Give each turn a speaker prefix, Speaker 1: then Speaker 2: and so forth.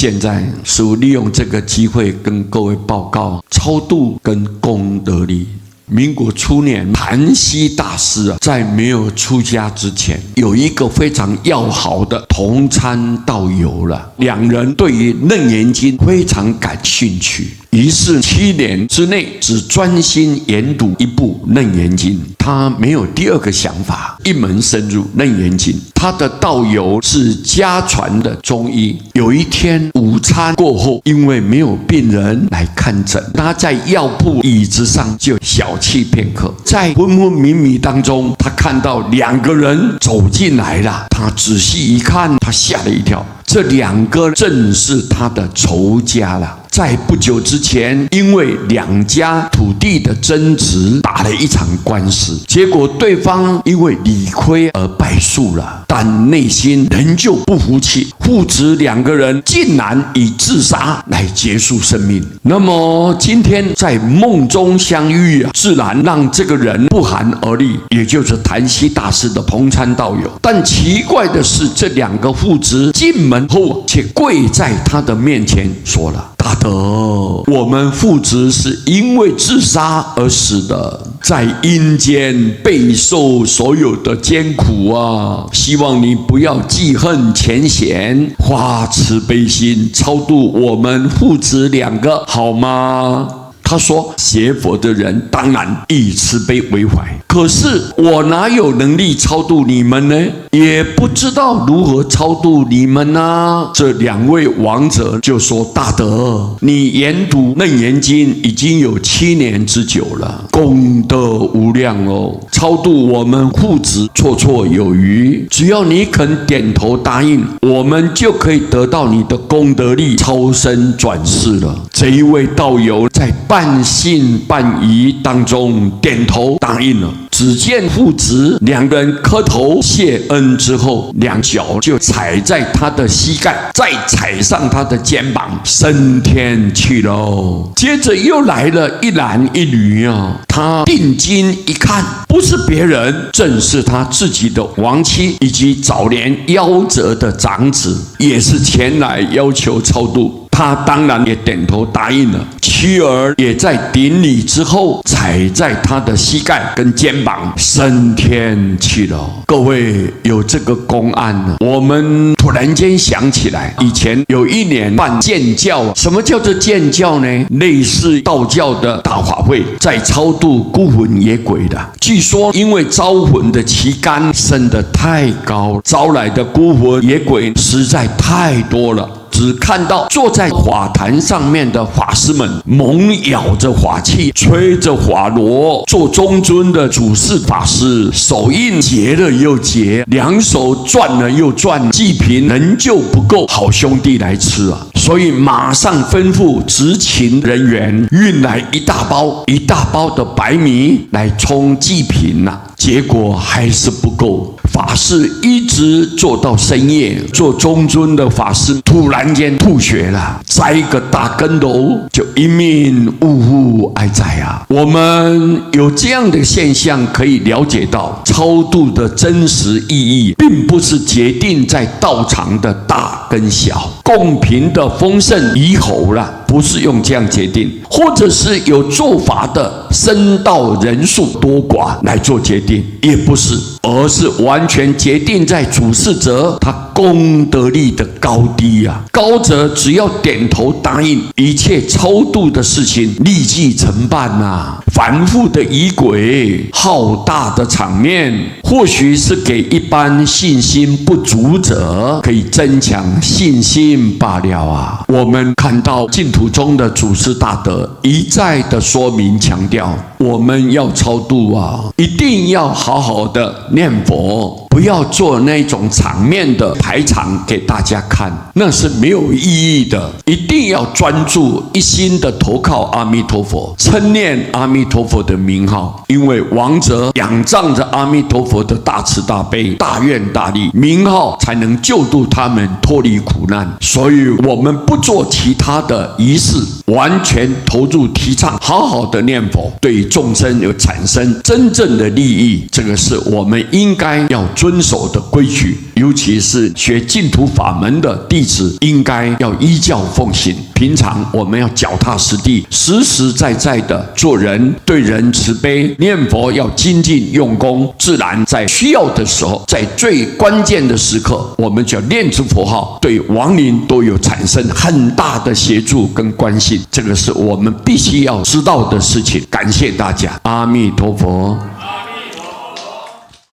Speaker 1: 现在师父利用这个机会跟各位报告超度跟功德力。民国初年，盘溪大师在没有出家之前，有一个非常要好的同参道友了。两人对于《楞严经》非常感兴趣，于是7年之内只专心研读一部《楞严经》，他没有第二个想法，一门深入《楞严经》。他的道友是家传的中医。有一天午餐过后，因为没有病人来看诊，他在药铺椅子上就小憩片刻。在昏昏迷迷当中，他看到2个人走进来了。他仔细一看，他吓了一跳，这2个正是他的仇家了。在不久之前，因为2家土地的争执，打了一场官司，结果对方因为理亏而败诉了，但内心仍旧不服气，父子2个人竟然以自杀来结束生命。那么今天在梦中相遇自然让这个人不寒而栗，也就是坛溪大师的同参道友。但奇怪的是，这2个父子进门后却跪在他的面前说了：大德，我们父子是因为自杀而死的，在阴间备受所有的艰苦啊！希望你不要记恨前嫌，发慈悲心，超度我们父子2个，好吗？他说：学佛的人当然以慈悲为怀，可是我哪有能力超度你们呢？也不知道如何超度你们啊。这2位亡者就说：大德，你研读《楞严经》已经有7年之久了，功德无量哦，超度我们父子绰绰有余。只要你肯点头答应，我们就可以得到你的功德力，超生转世了。这一位道友在半信半疑当中点头答应了。只见父子2个人磕头谢恩之后，2脚就踩在他的膝盖，再踩上他的肩膀，升天去了。接着又来了一男一女啊，他定睛一看，不是别人，正是他自己的亡妻以及早年夭折的长子，也是前来要求超度。他当然也点头答应了。妻儿也在顶礼之后踩在他的膝盖跟肩膀，升天去了。各位，有这个公案呢，我们突然间想起来，以前有一年办建教。什么叫做建教呢？类似道教的大法会，在超度孤魂野鬼的。据说因为招魂的旗杆升得太高，招来的孤魂野鬼实在太多了。只看到坐在法坛上面的法师们猛咬着法器，吹着法螺，做中尊的主事法师手印结了又结，2手转了又转，祭品仍旧不够好兄弟来吃啊！所以马上吩咐执勤人员运来一大包的白米来充祭品啊，结果还是不够。法师一直做到深夜，做中尊的法师突然间吐血了，栽个大跟头就一命呜呼哀哉啊！我们有这样的现象，可以了解到超度的真实意义，并不是决定在道场的大跟小，供品的丰盛与否啦，不是用这样决定，或者是有做法的僧道人数多寡来做决定，也不是，而是完全决定在主事者他功德力的高低啊。高者只要点头答应，一切超度的事情立即承办啊。繁复的仪轨，浩大的场面，或许是给一般信心不足者可以增强信心罢了啊。我们看到净土中的祖师大德一再的说明强调，我们要超度啊，一定要好好的念佛，不要做那种场面的排场给大家看，那是没有意义的。一定要专注一心的投靠阿弥陀佛，称念阿弥陀佛的名号，因为亡者仰仗着阿弥陀佛的大慈大悲、大愿大力，名号才能救度他们脱离苦难。所以我们不做其他的仪式，完全投入提倡，好好的念佛，对众生有产生真正的利益，这个是我们应该要遵守的规矩。尤其是学净土法门的弟子，应该要依教奉行。平常我们要脚踏实地，实实在在的做人，对人慈悲，念佛要精进用功，自然在需要的时候，在最关键的时刻，我们就念出佛号，对亡灵都有产生很大的协助跟关系。这个是我们必须要知道的事情。感谢大家，阿弥陀佛。